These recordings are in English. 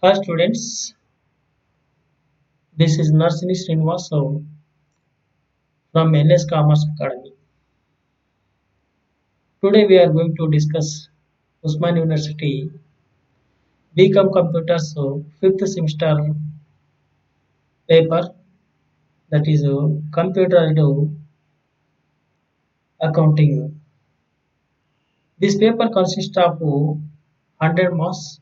Hi students, this is Narsini Srinivasov from NS Commerce Academy. Today we are going to discuss Usman University BCom Computers 5th semester paper, that is Computer Accounting. This paper consists of 100 marks,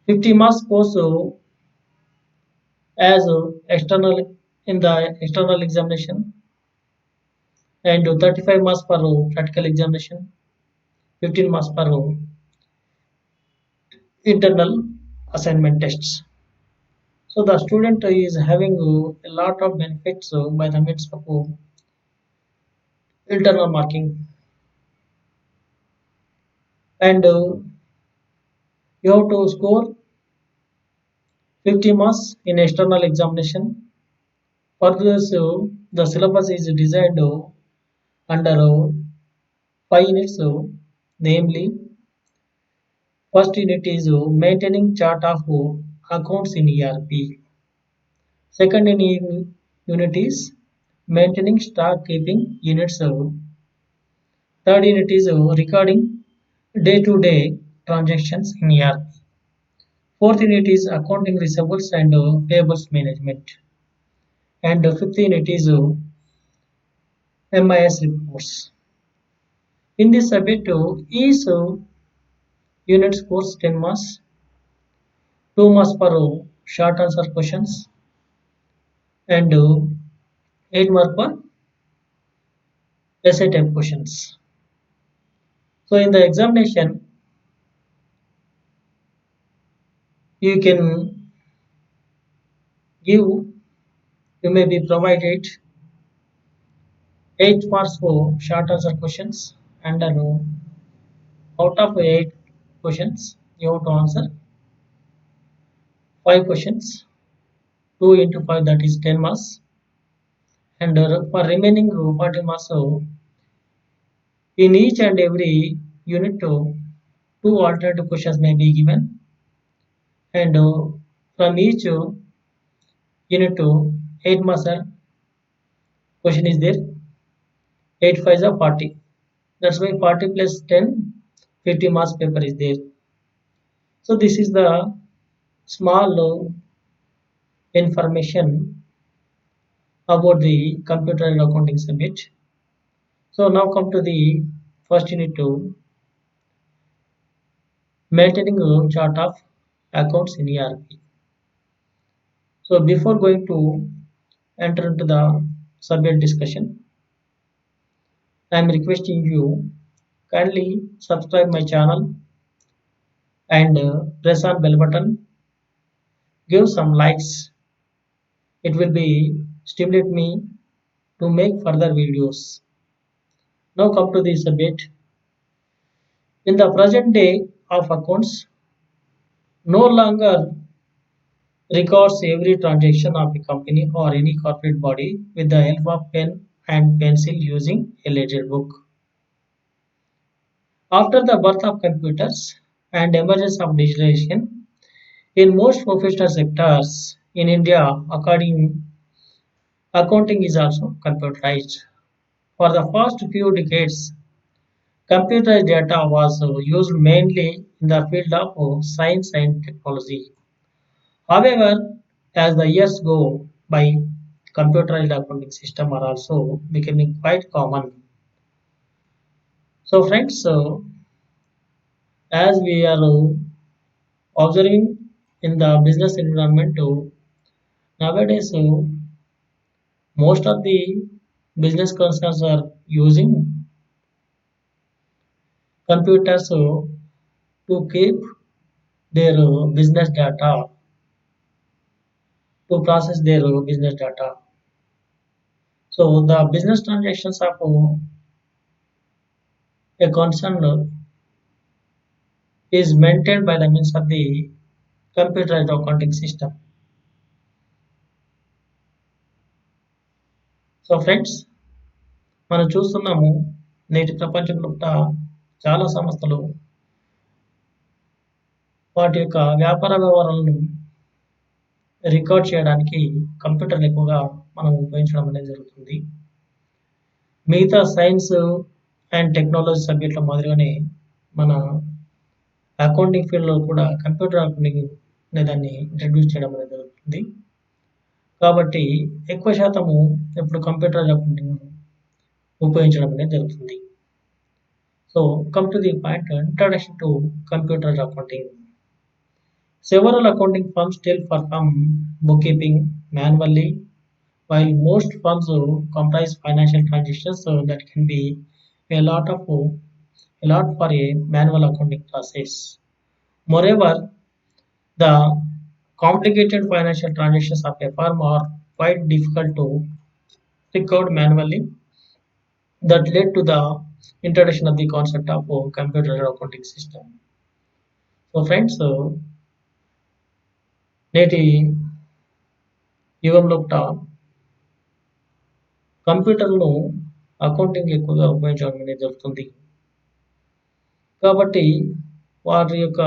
50 marks goes as external in the external examination, and 35 marks per practical examination, 15 marks per internal assignment tests. So the student is having a lot of benefits by the means of internal marking, and you have to score 50 marks in external examination. For this, the syllabus is designed under 5 units, namely, first unit is maintaining chart of accounts in ERP. Second unit is maintaining stock keeping units. Third unit is recording day-to-day transactions in ERP. Fourth unit is accounting receivables and payables management. And fifth unit is MIS reports. In this subject, each unit scores 10 marks, 2 marks per short answer questions, and 8 marks per essay type questions. So in the examination, you can give, you may be provided 8 marks for short answer questions, and out of 8 questions, you have to answer 5 questions. 2 into 5, that is 10 marks. And for remaining 40 marks, in each and every unit, 2 alternative questions may be given. And from each unit, 8 marks question is there. 8 5s are 40. That's why 40 plus 10, 50 marks paper is there. So this is the small information about the computer and accounting subject. So now come to the first unit to maintaining a chart of accounts in ERP. So before going to enter into the subject discussion, I am requesting you kindly subscribe my channel and press on bell button, give some likes. It will be stimulate me to make further videos. Now come to the subject. In the present day of accounts, no longer records every transaction of a company or any corporate body with the help of pen and pencil using a ledger book. After the birth of computers and emergence of digitalization, in most professional sectors in India, accounting is also computerized. For the first few decades, computerized data was used mainly in the field of science and technology. However, as the years go by, computerized accounting systems are also becoming quite common. So, friends, as we are observing in the business environment, nowadays most of the business concerns are using computers to keep their business data, to process their business data. So the business transactions of a concern is maintained by the means of the computerized accounting system. So friends, మనం చూస్తున్నాము నేటి ప్రపంచంలో చాలా సంస్థలు వాటి యొక్క వ్యాపార వివరాలను రికార్డ్ చేయడానికి కంప్యూటర్లు ఎక్కువగా మనం ఉపయోగించడం అనేది జరుగుతుంది. మిగతా సైన్స్ అండ్ టెక్నాలజీ సబ్జెక్టుల మాదిరిగానే మన అకౌంటింగ్ ఫీల్డ్‌లో కూడా కంప్యూటర్ అకౌంటింగ్ అనే దాన్ని ఇంట్రడ్యూస్ చేయడం అనేది జరుగుతుంది. కాబట్టి ఎక్కువ శాతము ఇప్పుడు కంప్యూటర్ అకౌంటింగ్ ఉపయోగించడం అనేది జరుగుతుంది. So come to the point introduction to computer accounting. Several accounting firms still perform bookkeeping manually, while most firms comprise financial transactions that can be a lot for a manual accounting process. Moreover, the complicated financial transactions of a firm are quite difficult to record manually. That led to the introduction of the concept of computer accounting system. So, friends, నేటి యుగంలో కంప్యూటర్‌ను accounting ఎక్కువగా ఉపయోగించడం అనేది జరుగుతుంది. కాబట్టి వారి యొక్క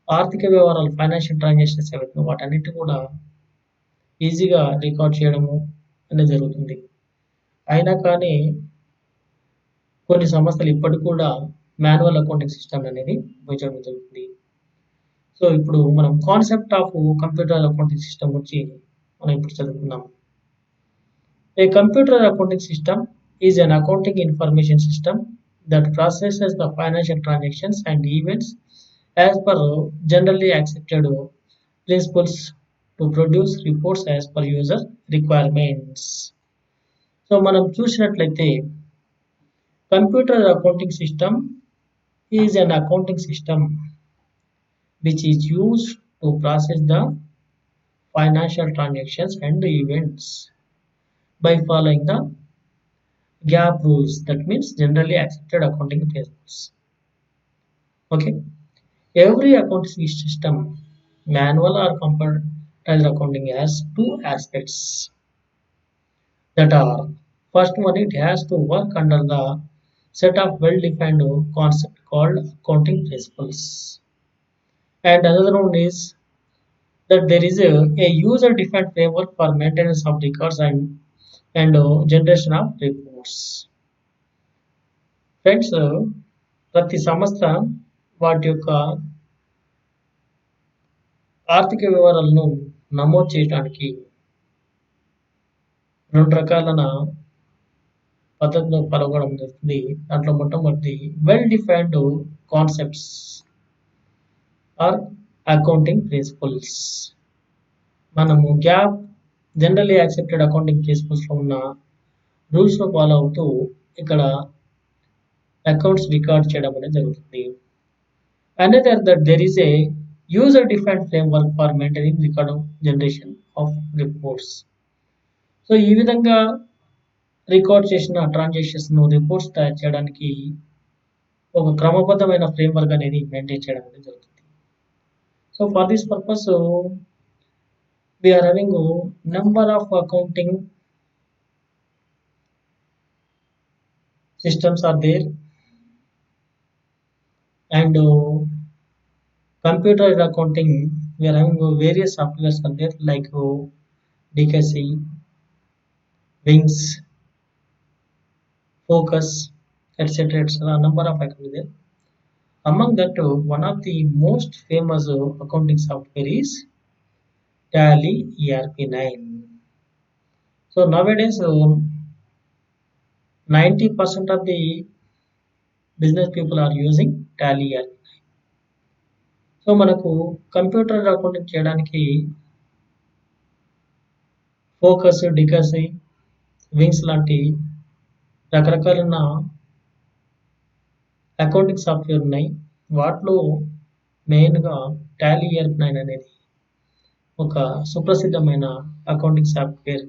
ఆర్థిక వ్యవహారాలు ఫైనాన్షియల్ ట్రాన్సాక్షన్స్ ఏవైతే వాటన్నిటిని కూడా ఈజీగా రికార్డ్ చేయడము అనేది జరుగుతుంది. అయినా కానీ కొన్ని సంస్థలు ఇప్పటికి కూడా మాన్యువల్ అకౌంటింగ్ సిస్టమ్ అనేది ఉపయోగించడం జరుగుతుంది. సో ఇప్పుడు మనం concept of computer accounting system గురించి మనం ఇప్పుడు చదువుకుందాం. A computer accounting system is an accounting information system that processes the financial transactions and events as per generally accepted principles to produce reports as per user requirements. So మనం చూసినట్లయితే computer accounting system is an accounting system which is used to process the financial transactions and the events by following the GAAP rules. That means generally accepted accounting principles. Okay. Every accounting system, manual or computerized accounting, has two aspects. That are, first one, it has to work under the set of well-defined concept called accounting principles. And another one is that there is a user-defined framework for maintenance of records and generation of reports. Friends, ప్రతి సంస్థ వాటి యొక్క ఆర్థిక వివరాలను నమోదు చేయడానికి రెండు రకాలైన పద్ధతులను పాల్గొనడం జరుగుతుంది. దాంట్లో మొట్టమొదటి well defined concepts are accounting principles. మనము గ్యాప్ జనరల్లీ యాక్సెప్టెడ్ అకౌంటింగ్ ప్రిన్సిపల్స్లో ఉన్న రూల్స్ను ఫాలో అవుతూ ఇక్కడ అకౌంట్స్ రికార్డ్ చేయడం అనేది జరుగుతుంది. Another that there is a user-defined framework for maintaining record generation of reports. So ఈ విధంగా రికార్డ్ చేసిన ట్రాన్సాక్షన్స్ను రిపోర్ట్స్ తయారు చేయడానికి ఒక క్రమబద్ధమైన ఫ్రేమ్వర్క్ అనేది మెయింటైన్ చేయడం అనేది జరుగుతుంది. So for this purpose we are having a number of accounting systems are there, and computer accounting we are having various softwares are there like DKC, Wings, Focus, etc. etc. Number of accounting there. Among that, one of the most famous accounting software is Tally ERP9. So nowadays 90% of the business people are using Tally ERP9. So మనకు computer accounting చేయడానికి focus, డికసీ, wings లాంటి రకరకాలైన accounting software ఉన్నాయి. వాటిలో మెయిన్గా Tally ERP9 అనేది ఒక సుప్రసిద్ధమైన accounting software.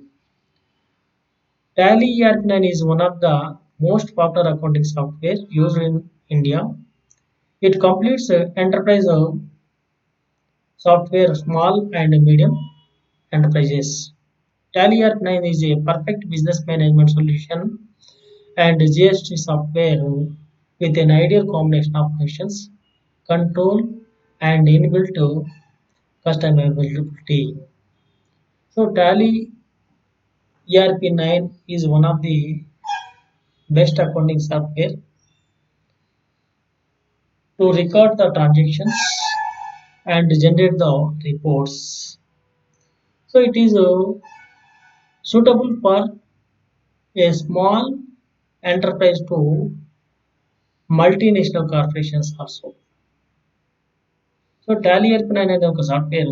Tally ERP9 is one of the most popular accounting software used in India. It completes enterprise software small and medium enterprises. Tally ERP9 is a perfect business management solution and GST software with an ideal combination of functions, control and inbuilt customizability. So Tally ERP9 is one of the best accounting software to record the transactions and generate the reports. So it is suitable for a small enterprise to multinational corporations also. So Tally ఎర్పిన్ అనేది ఒక software.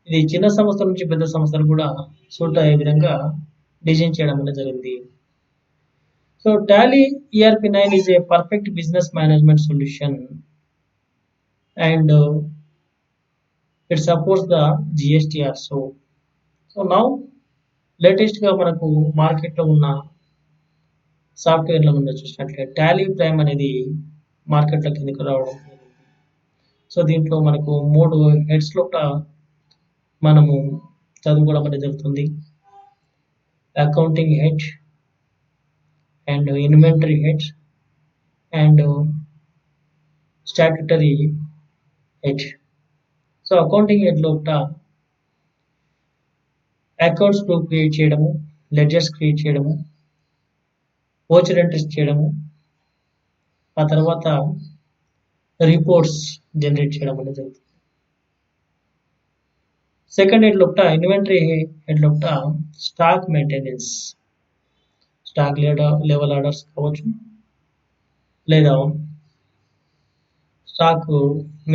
ఇది చిన్న సంస్థల నుంచి పెద్ద సంస్థలు కూడా సూట్ అయ్యే విధంగా డిజైన్ చేయడం అనేది జరిగింది. So Tally ERP9 is a perfect business management solution and it supports the GST also. So now latest గా మనకు మార్కెట్ లో ఉన్న సాఫ్ట్వేర్ల మీద చూసినట్లయితే టాలీ ప్రైమ్ అనేది మార్కెట్ లో కిందకి రావడం జరిగింది. సో దీంట్లో మనకు 3 హెడ్స్ లో మనము చదువుకోవడం అనేది జరుగుతుంది. Accounting head and inventory head and statutory head. So accounting head లోపల అకౌంట్స్ క్రియేట్ చేయడము, లెడ్జర్స్ క్రియేట్ చేయడము, వోచర్ ఎంట్రీస్ చేయడము, ఆ తర్వాత రిపోర్ట్స్ జనరేట్ చేయడం అనేది జరుగుతుంది. సెకండ్ హెడ్ లోపల ఇన్వెంటరీ హెడ్ లోపల stock maintenance, stock level orders కావచ్చు, లేదా stock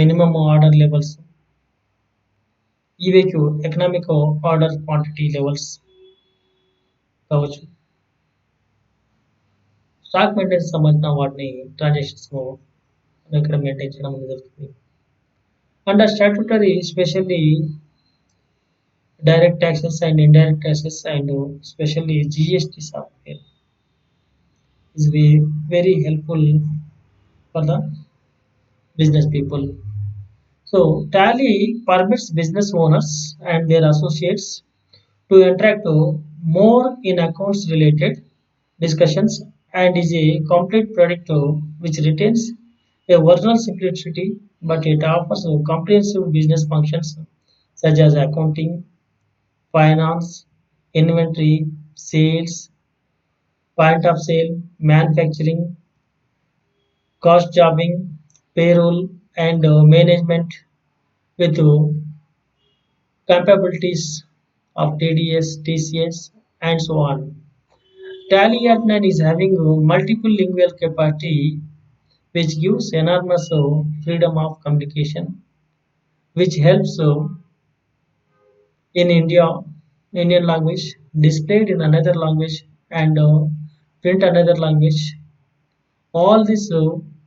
minimum order levels, EOQ economic order quantity levels కావచ్చు. స్టాక్ మెయింటెనెన్స్ సంబంధించిన వాటిని ట్రాన్సాక్షన్స్ ఇక్కడ మెయింటైన్ చేయడం అనేది జరుగుతుంది. And statutory specially direct taxes and indirect taxes and especially GST software is very helpful for the business people. So Tally permits business owners and their associates to interact more in accounts related discussions and is a complete product which retains a original simplicity but it offers comprehensive business functions such as accounting, finance, inventory, sales, point of sale, manufacturing, cost jobbing, payroll, and management with capabilities of TDS, TCS, and so on. Tally App9 is having multiple lingual capacity which gives enormous freedom of communication which helps in Indian language, displayed in another language, and print another language. All this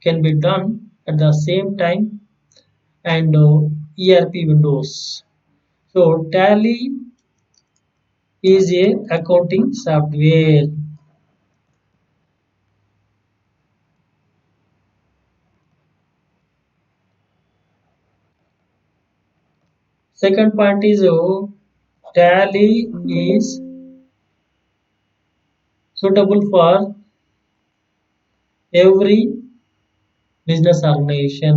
can be done at the same time and ERP windows. So Tally is a accounting software. Second point is Tally is suitable for every business organization.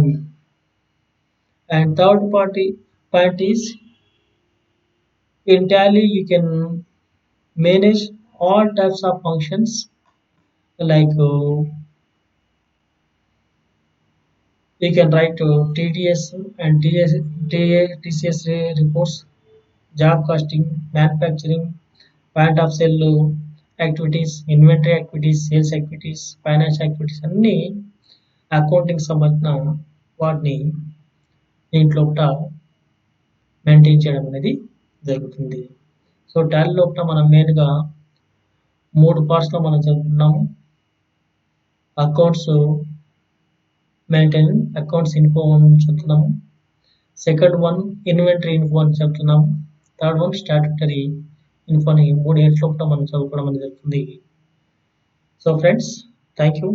And third party point is in Tally you can manage all types of functions like you can write TDS and TCS reports, job costing, manufacturing, point of sale activities, inventory activities, sales activities, finance activities అన్ని accounting సంబంధించిన వాటిని దీంట్లో maintain చేయడం అనేది జరుగుతుంది. So Tally లోపల మనం మెయిన్గా 3 పార్ట్స్లో మనం చదువుకున్నాము. అకౌంట్స్ మెయింటైన్, అకౌంట్స్ ఇన్ఫో అని చెప్తున్నాము. సెకండ్ వన్ ఇన్వెంటరీ ఇన్ఫో అని చెప్తున్నాము. థర్డ్ వన్ స్టాట్యుటరీ ఇన్ఫో అని 3 ఏళ్ళ లోపల మనం చదువుకోవడం అనేది జరుగుతుంది. So friends, thank you.